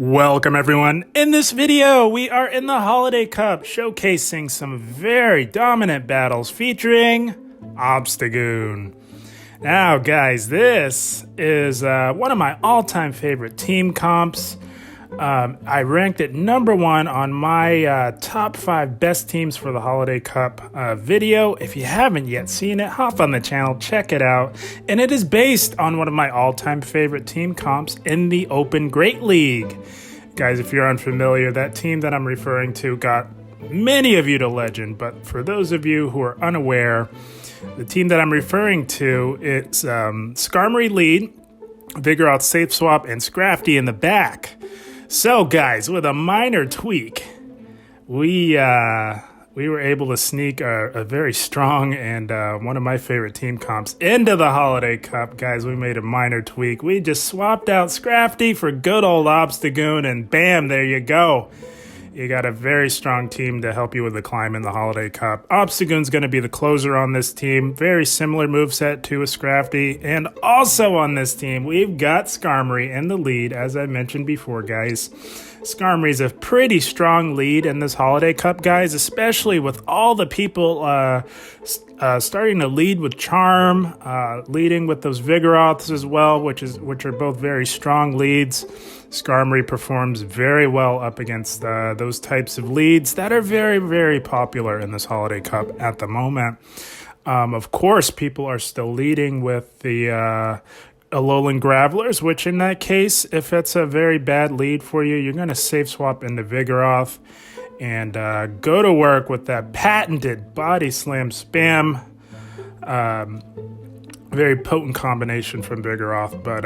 Welcome everyone. In this video, we are in the Holiday Cup showcasing some very dominant battles featuring Obstagoon. Now guys, this is one of my all-time favorite team comps. I ranked it #1 on my top 5 best teams for the Holiday Cup video. If you haven't yet seen it, hop on the channel, check it out. And it is based on one of my all-time favorite team comps in the Open Great League. Guys, if you're unfamiliar, that team that I'm referring to got many of you to Legend, but for those of you who are unaware, the team that I'm referring to, it's Skarmory lead, Vigoroth safe swap, and Scrafty in the back. So guys, with a minor tweak, we were able to sneak a very strong and one of my favorite team comps into the Holiday Cup. Guys, we made a minor tweak. We just swapped out Scrafty for good old Obstagoon, and bam, there you go. You got a very strong team to help you with the climb in the Holiday Cup. Obstagoon's going to be the closer on this team. Very similar moveset to a Scrafty. And also on this team, we've got Skarmory in the lead, as I mentioned before, guys. Skarmory's a pretty strong lead in this Holiday Cup, guys, especially with all the people starting to lead with Charm, leading with those Vigoroths as well, which are both very strong leads. Skarmory performs very well up against those types of leads that are very, very popular in this Holiday Cup at the moment. Of course, people are still leading with the Alolan Gravelers, which in that case, if it's a very bad lead for you, you're going to safe swap into Vigoroth and go to work with that patented Body Slam spam. Very potent combination from Vigoroth, but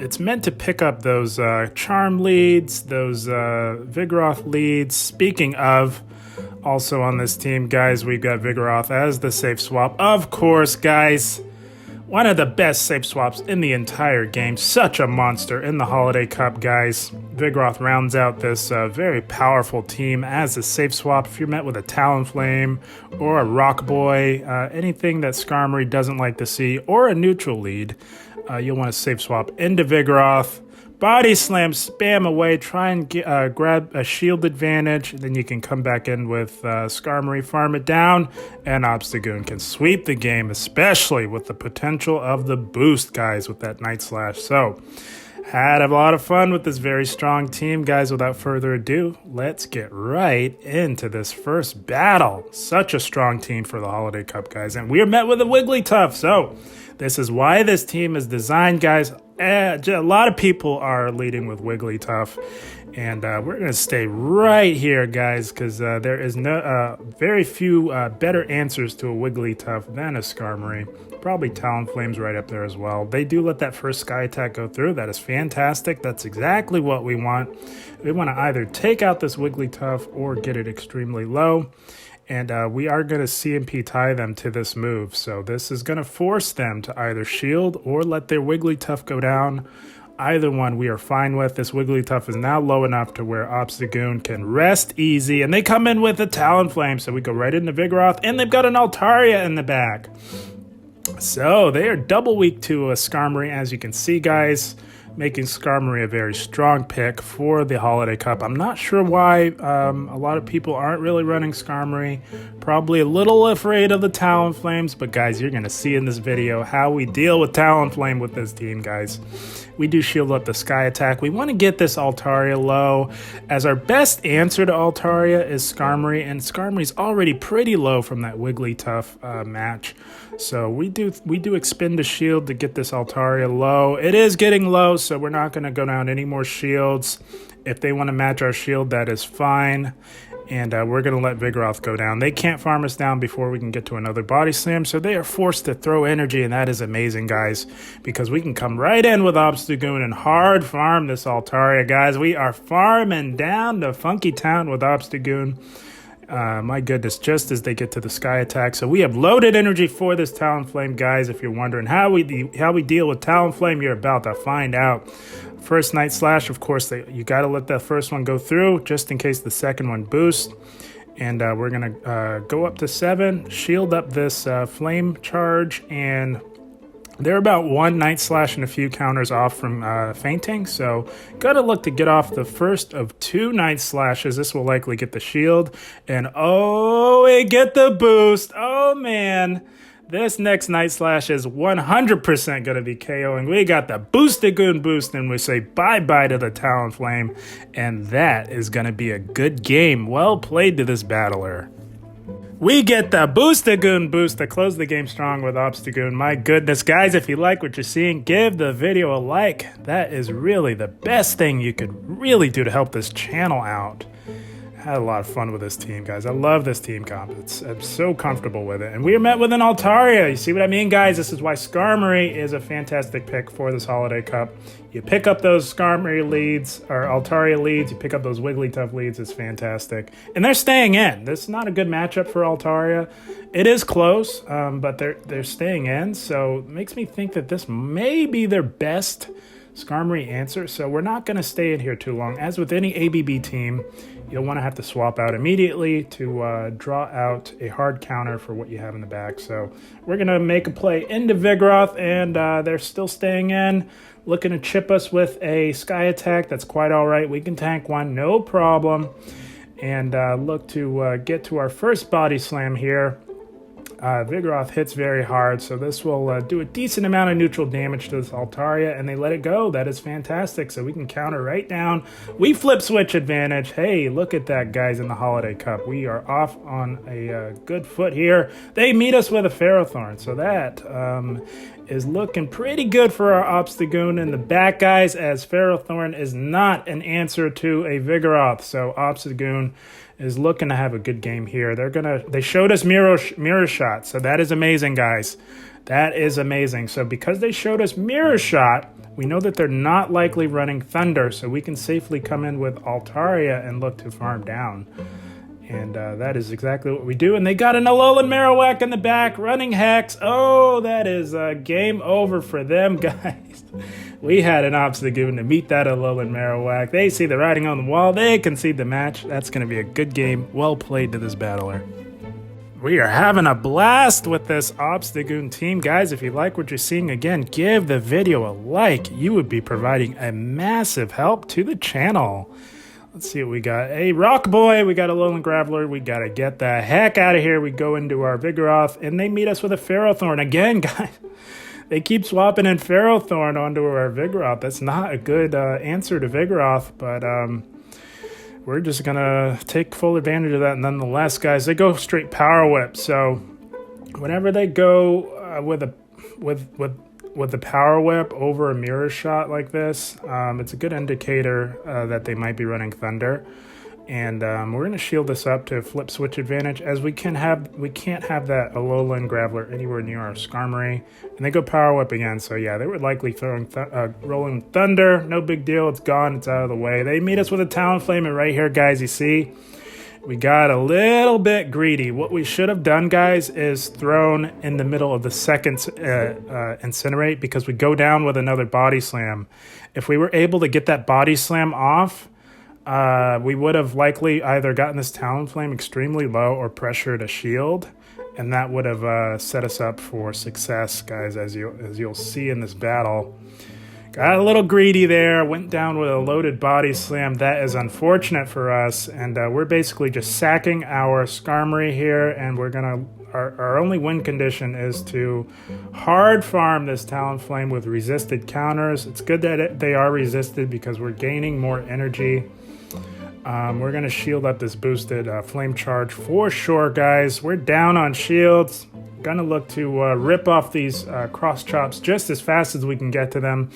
it's meant to pick up those Charm leads, those Vigoroth leads. Speaking of, also on this team, guys, we've got Vigoroth as the safe swap. Of course, guys, one of the best safe swaps in the entire game. Such a monster in the Holiday Cup, guys. Vigoroth rounds out this very powerful team as a safe swap. If you're met with a Talonflame or a Rock Boy, anything that Skarmory doesn't like to see, or a neutral lead, you'll want to safe swap into Vigoroth. Body Slam, spam away, try and grab a shield advantage, then you can come back in with Skarmory, farm it down, and Obstagoon can sweep the game, especially with the potential of the boost, guys, with that Night Slash. So, had a lot of fun with this very strong team, guys. Without further ado, let's get right into this first battle. Such a strong team for the Holiday Cup, guys, and we are met with a Wigglytuff, so this is why this team is designed, guys. A lot of people are leading with Wigglytuff, and we're going to stay right here, guys, because there is very few better answers to a Wigglytuff than a Skarmory. Probably Talonflame's right up there as well. They do let that first Sky Attack go through. That is fantastic. That's exactly what we want. We want to either take out this Wigglytuff or get it extremely low. And we are going to CMP tie them to this move. So this is going to force them to either shield or let their Wigglytuff go down. Either one we are fine with. This Wigglytuff is now low enough to where Obstagoon can rest easy. And they come in with a Talonflame. So we go right into Vigoroth. And they've got an Altaria in the back. So they are double weak to a Skarmory, as you can see, guys, making Skarmory a very strong pick for the Holiday Cup. I'm not sure why a lot of people aren't really running Skarmory. Probably a little afraid of the Talonflames, but guys, you're going to see in this video how we deal with Talonflame with this team, guys. We do shield up the Sky Attack. We want to get this Altaria low, as our best answer to Altaria is Skarmory, and Skarmory's already pretty low from that Wigglytuff match. So we do expend a shield to get this Altaria low. It is getting low, so we're not going to go down any more shields. If they want to match our shield, that is fine. And we're going to let Vigoroth go down. They can't farm us down before we can get to another Body Slam, so they are forced to throw energy, and that is amazing, guys, because we can come right in with Obstagoon and hard farm this Altaria, guys. We are farming down to Funky Town with Obstagoon. My goodness, just as they get to the Sky Attack. So we have loaded energy for this Talonflame, guys. If you're wondering how we deal with Talonflame, you're about to find out. First Night Slash, of course, you got to let that first one go through, just in case the second one boosts. And we're going to go up to 7, shield up this Flame Charge, and They're about one Night Slash and a few counters off from fainting, so gotta look to get off the first of 2 Night Slashes. This will likely get the shield, and oh, we get the boost. Oh man, this next Night Slash is 100% gonna be KOing. We got the Obstagoon boost, and we say bye-bye to the Talonflame, and that is gonna be a good game. Well played to this battler. We get the Obstagoon boost to close the game strong with Obstagoon. My goodness, guys, if you like what you're seeing, give the video a like. That is really the best thing you could really do to help this channel out. I had a lot of fun with this team, guys. I love this team comp. I'm so comfortable with it. And we are met with an Altaria. You see what I mean, guys? This is why Skarmory is a fantastic pick for this Holiday Cup. You pick up those Skarmory leads, or Altaria leads, you pick up those Wigglytuff leads, it's fantastic. And they're staying in. This is not a good matchup for Altaria. It is close, but they're staying in, so it makes me think that this may be their best Skarmory answer, so we're not going to stay in here too long. As with any ABB team, you'll want to have to swap out immediately to draw out a hard counter for what you have in the back. So we're going to make a play into Vigoroth, and they're still staying in, looking to chip us with a Sky Attack. That's quite all right. We can tank one, no problem, and look to get to our first Body Slam here. Vigoroth hits very hard, so this will do a decent amount of neutral damage to this Altaria, and they let it go. That is fantastic, so we can counter right down. We flip switch advantage. Hey, look at that, guys, in the Holiday Cup. We are off on a good foot here. They meet us with a Ferrothorn, so that is looking pretty good for our Obstagoon in the back, guys, as Ferrothorn is not an answer to a Vigoroth, so Obstagoon is looking to have a good game here. They showed us mirror shot, so that is amazing, guys. That is amazing. So because they showed us mirror shot, we know that they're not likely running Thunder, so we can safely come in with Altaria and look to farm down. And that is exactly what we do. And they got an Alolan Marowak in the back, running Hex. Oh, that is game over for them, guys. We had an Obstagoon to meet that Alolan Marowak. They see the writing on the wall. They concede the match. That's going to be a good game. Well played to this battler. We are having a blast with this Obstagoon team. Guys, if you like what you're seeing, again, give the video a like. You would be providing a massive help to the channel. Let's see what we got. Hey, Rock Boy, we got a Alolan Graveler. We got to get the heck out of here. We go into our Vigoroth, and they meet us with a Ferrothorn. Again, guys, they keep swapping in Ferrothorn onto our Vigoroth. That's not a good answer to Vigoroth, but we're just going to take full advantage of that nonetheless, guys. They go straight Power Whip, so whenever they go with the Power Whip over a mirror shot like this, it's a good indicator that they might be running Thunder. And we're going to shield this up to flip switch advantage, as we can't have that Alolan Graveler anywhere near our Skarmory. And they go Power Whip again, so yeah, they were likely throwing rolling Thunder. No big deal, it's gone, it's out of the way. They meet us with a Talonflame, and right here, guys, you see, we got a little bit greedy. What we should have done, guys, is thrown in the middle of the second Incinerate, because we go down with another Body Slam. If we were able to get that Body Slam off, we would have likely either gotten this Talonflame extremely low or pressured a shield, and that would have set us up for success, guys, as you'll see in this battle. Got a little greedy there, went down with a loaded Body Slam. That is unfortunate for us, and we're basically just sacking our Skarmory here, and we're gonna, our only win condition is to hard farm this Talonflame with resisted counters. It's good that they are resisted because we're gaining more energy. We're gonna shield up this boosted Flame Charge for sure, guys. We're down on shields. Gonna look to rip off these cross chops just as fast as we can get to them.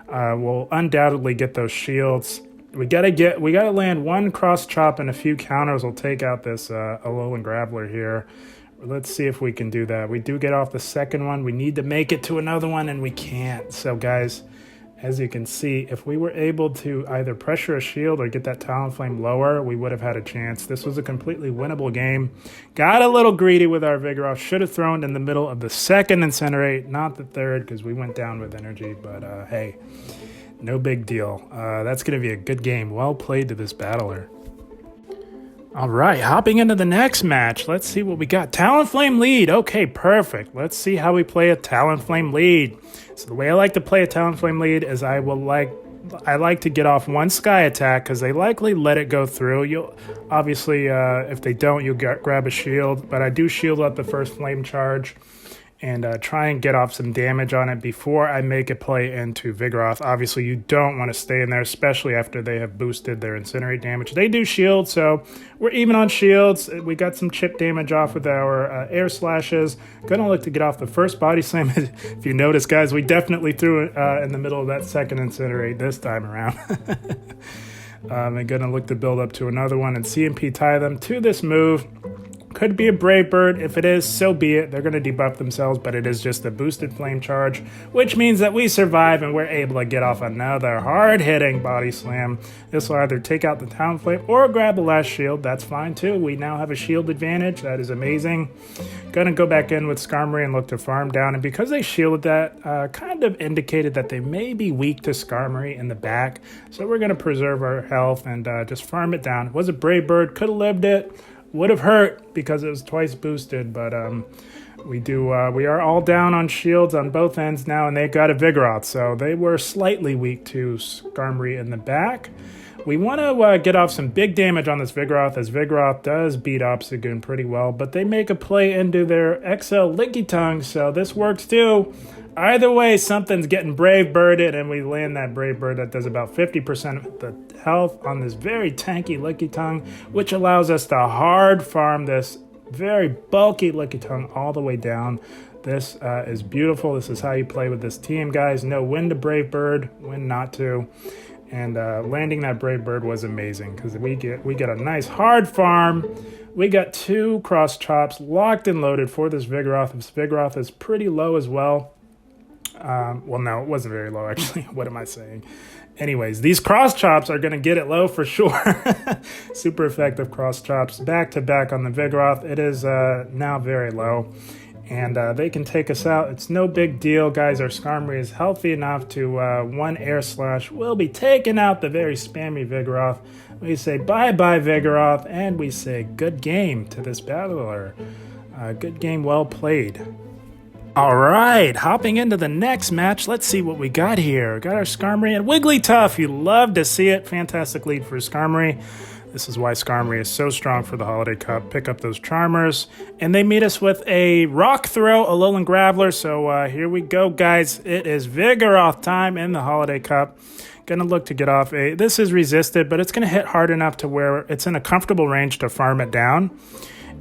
We'll undoubtedly get those shields. We gotta land one cross chop and a few counters. We'll take out this Alolan Graveler here. Let's see if we can do that. We do get off the second one. We need to make it to another one, and we can't. So, guys, as you can see, if we were able to either pressure a shield or get that Talonflame lower, we would have had a chance. This was a completely winnable game. Got a little greedy with our Vigoroth. Should have thrown in the middle of the second Incinerate, not the third, because we went down with energy. But, hey, no big deal. That's going to be a good game. Well played to this battler. All right, hopping into the next match. Let's see what we got. Talonflame lead. Okay, perfect. Let's see how we play a Talonflame lead. So the way I like to play a Talonflame lead is I like to get off one sky attack because they likely let it go through. You'll obviously, if they don't, you'll grab a shield. But I do shield up the first flame charge and try and get off some damage on it before I make a play into Vigoroth. Obviously, you don't want to stay in there, especially after they have boosted their Incinerate damage. They do shield, so we're even on shields. We got some chip damage off with our air slashes. Gonna look to get off the first body slam. If you notice, guys, we definitely threw it in the middle of that second Incinerate this time around. I'm gonna look to build up to another one and CMP tie them to this move. Could be a Brave Bird. If it is, so be it. They're going to debuff themselves, but it is just a boosted flame charge, which means that we survive and we're able to get off another hard-hitting body slam. This will either take out the Talonflame or grab the last shield. That's fine, too. We now have a shield advantage. That is amazing. Going to go back in with Skarmory and look to farm down, and because they shielded that, kind of indicated that they may be weak to Skarmory in the back, so we're going to preserve our health and just farm it down. It was a Brave Bird. Could have lived it. Would have hurt because it was twice boosted, but we are all down on shields on both ends now, and they got a Vigoroth, so they were slightly weak to Skarmory in the back. We want to get off some big damage on this Vigoroth, as Vigoroth does beat Obstagoon pretty well, but they make a play into their XL Lickitung, so this works too. Either way, something's getting Brave Birded, and we land that Brave Bird that does about 50% of the health on this very tanky Lickitung, which allows us to hard farm this very bulky Lickitung all the way down. This is beautiful. This is how you play with this team, guys. Know when to Brave Bird, when not to. And landing that Brave Bird was amazing because we get a nice hard farm. We got 2 cross chops locked and loaded for this Vigoroth. This Vigoroth is pretty low as well. Well, no, it wasn't very low, actually. What am I saying? Anyways, these cross chops are going to get it low for sure. Super effective cross chops back to back on the Vigoroth. It is now very low, and they can take us out. It's no big deal, guys. Our Skarmory is healthy enough to one air slash will be taking out the very spammy Vigoroth. We say bye-bye, Vigoroth, and we say good game to this battler. Good game, well played. All right, hopping into the next match, let's see what we got here. We got our Skarmory and Wigglytuff. You love to see it. Fantastic lead for Skarmory. This is why Skarmory is so strong for the Holiday Cup. Pick up those Charmers. And they meet us with a Rock Throw, a Alolan Graveler. So here we go, guys. It is Vigoroth time in the Holiday Cup. Gonna look to get off a... This is resisted, but it's going to hit hard enough to where it's in a comfortable range to farm it down.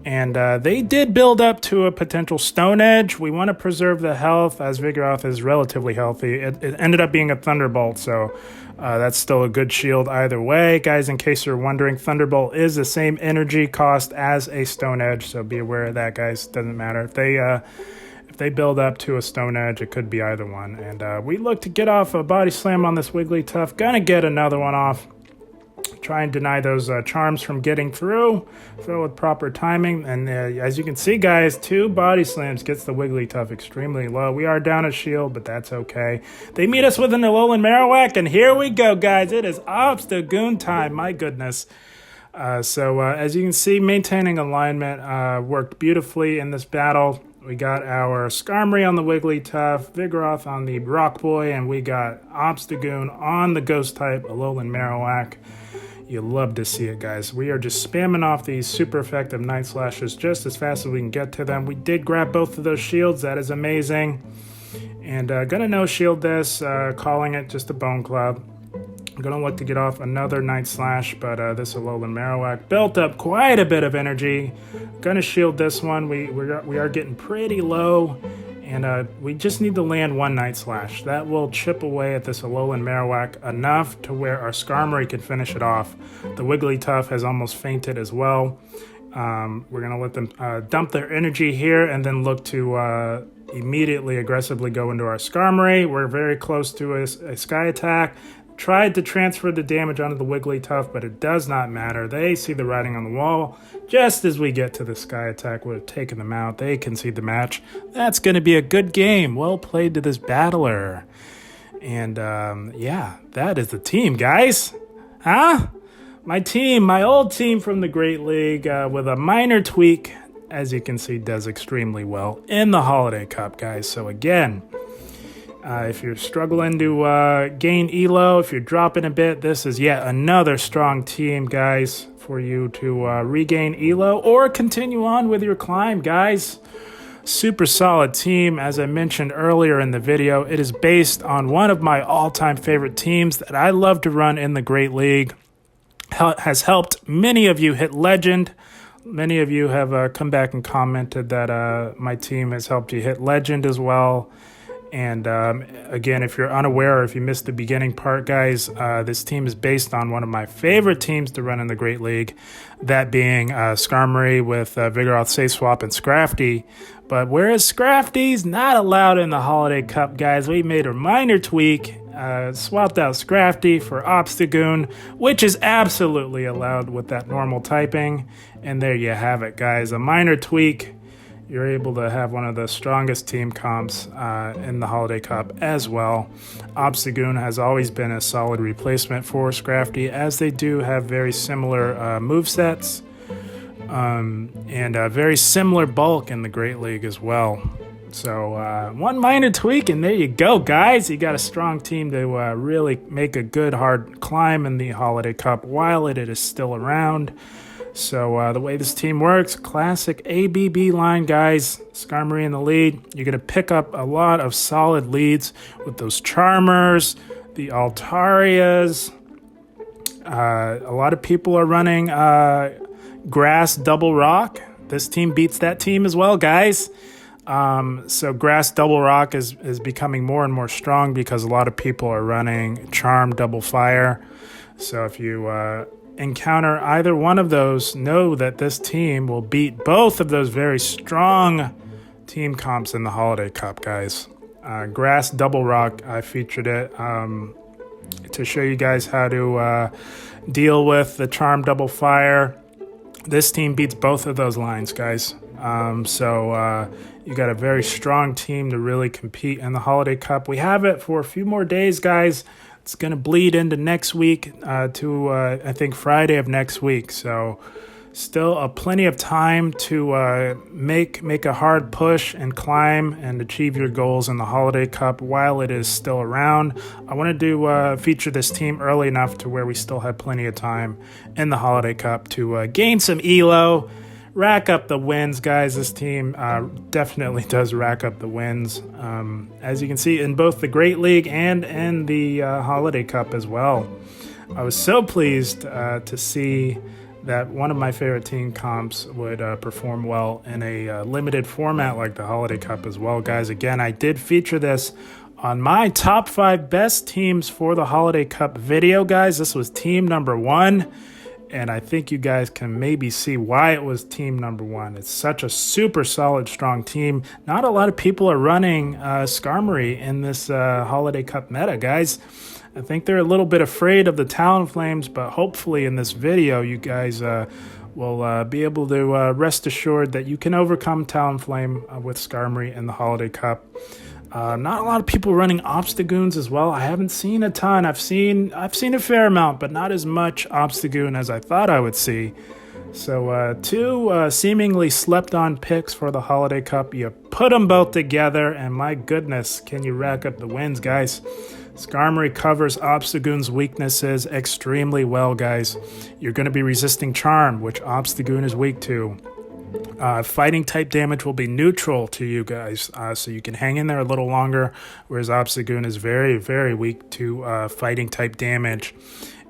And they did build up to a potential Stone Edge. We want to preserve the health as Vigoroth is relatively healthy. It ended up being a Thunderbolt, so that's still a good shield either way. Guys, in case you're wondering, Thunderbolt is the same energy cost as a Stone Edge, so be aware of that, guys. Doesn't matter. If they build up to a Stone Edge, it could be either one. And we look to get off a Body Slam on this Wigglytuff. Gonna get another one off. Try and deny those charms from getting through with proper timing. And as you can see, guys, 2 body slams gets the Wigglytuff extremely low. We are down a shield, but that's okay. They meet us with an Alolan Marowak, and here we go, guys. It is Obstagoon time. My goodness. So as you can see, maintaining alignment worked beautifully in this battle. We got our Skarmory on the Wigglytuff, Vigoroth on the Rock Boy, and we got Obstagoon on the Ghost-type Alolan Marowak. You love to see it, guys. We are just spamming off these super effective Night Slashes just as fast as we can get to them. We did grab both of those shields. That is amazing. And gonna no-shield this, calling it just a Bone Club. I'm gonna look to get off another Night Slash, but this Alolan Marowak built up quite a bit of energy. Gonna shield this one. We are getting pretty low, and we just need to land 1 Night Slash. That will chip away at this Alolan Marowak enough to where our Skarmory can finish it off. The Wigglytuff has almost fainted as well. We're gonna let them dump their energy here, and then look to immediately aggressively go into our Skarmory. We're very close to a Sky Attack. Tried to transfer the damage onto the Wigglytuff, but it does not matter. They see the writing on the wall. Just as we get to the Sky Attack, would have taken them out. They concede the match. That's going to be a good game. Well played to this battler. And yeah, that is the team, guys. Huh? my old team from the Great League, with a minor tweak, as you can see, does extremely well in the Holiday Cup, guys. So again, if you're struggling to gain elo, if you're dropping a bit, this is yet another strong team, guys, for you to regain elo or continue on with your climb, guys. Super solid team. As I mentioned earlier in the video, it is based on one of my all-time favorite teams that I love to run in the Great League. Has helped many of you hit Legend. Many of you have come back and commented that my team has helped you hit Legend as well. And again, if you're unaware or if you missed the beginning part, guys, this team is based on one of my favorite teams to run in the Great League, that being Skarmory with Vigoroth, Safe Swap, and Scrafty. But whereas Scrafty's not allowed in the Holiday Cup, guys, we made a minor tweak, swapped out Scrafty for Obstagoon, which is absolutely allowed with that normal typing. And there you have it, guys, a minor tweak. You're able to have one of the strongest team comps in the Holiday Cup as well. Obstagoon has always been a solid replacement for Scrafty, as they do have very similar movesets and very similar bulk in the Great League as well. So one minor tweak, and there you go, guys. You got a strong team to really make a good, hard climb in the Holiday Cup while it is still around. So the way this team works, classic ABB line, guys. Skarmory in the lead. You're going to pick up a lot of solid leads with those Charmers, the Altarias. A lot of people are running Grass Double Rock. This team beats that team as well, guys. So Grass Double Rock is becoming more and more strong because a lot of people are running Charm Double Fire. So if you encounter either one of those, know that this team will beat both of those very strong team comps in the Holiday Cup, guys. Grass Double Rock, I featured it to show you guys how to deal with the Charm Double Fire. This team beats both of those lines, guys. So you got a very strong team to really compete in the Holiday Cup. We have it for a few more days, guys. It's going to bleed into next week to, I think, Friday of next week. So still plenty of time to make a hard push and climb and achieve your goals in the Holiday Cup while it is still around. I wanted to feature this team early enough to where we still have plenty of time in the Holiday Cup to gain some elo, rack up the wins, guys. This team definitely does rack up the wins, as you can see in both the Great League and in the Holiday Cup as well. I was so pleased to see that one of my favorite team comps would perform well in a limited format like the Holiday Cup as well, guys. Again, I did feature this on my top 5 best teams for the Holiday Cup video, guys. This was team number 1. And I think you guys can maybe see why it was team number 1. It's such a super solid, strong team. Not a lot of people are running Skarmory in this Holiday Cup meta, guys. I think they're a little bit afraid of the Talonflames, but hopefully in this video you guys will be able to rest assured that you can overcome Talonflame with Skarmory in the Holiday Cup. Not a lot of people running Obstagoons as well. I haven't seen a ton. I've seen a fair amount, but not as much Obstagoon as I thought I would see. So 2 seemingly slept-on picks for the Holiday Cup. You put them both together, and my goodness, can you rack up the wins, guys? Skarmory covers Obstagoon's weaknesses extremely well, guys. You're going to be resisting Charm, which Obstagoon is weak to. Fighting type damage will be neutral to you guys, so you can hang in there a little longer, whereas Obstagoon is very, very weak to fighting type damage.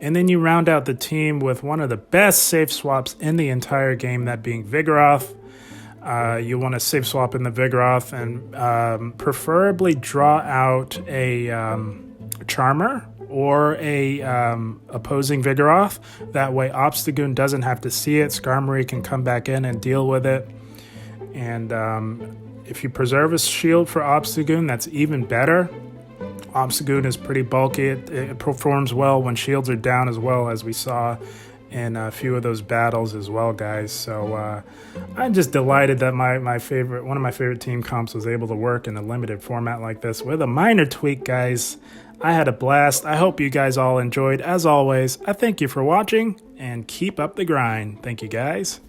And then you round out the team with one of the best safe swaps in the entire game, that being Vigoroth. You want to safe swap in the Vigoroth and preferably draw out a Charmer or a opposing Vigoroth. That way Obstagoon doesn't have to see it. Skarmory can come back in and deal with it. And if you preserve a shield for Obstagoon, that's even better. Obstagoon is pretty bulky. It performs well when shields are down as well, as we saw in a few of those battles as well, guys. So I'm just delighted that one of my favorite team comps was able to work in a limited format like this with a minor tweak, guys. I had a blast. I hope you guys all enjoyed. As always, I thank you for watching and keep up the grind. Thank you, guys.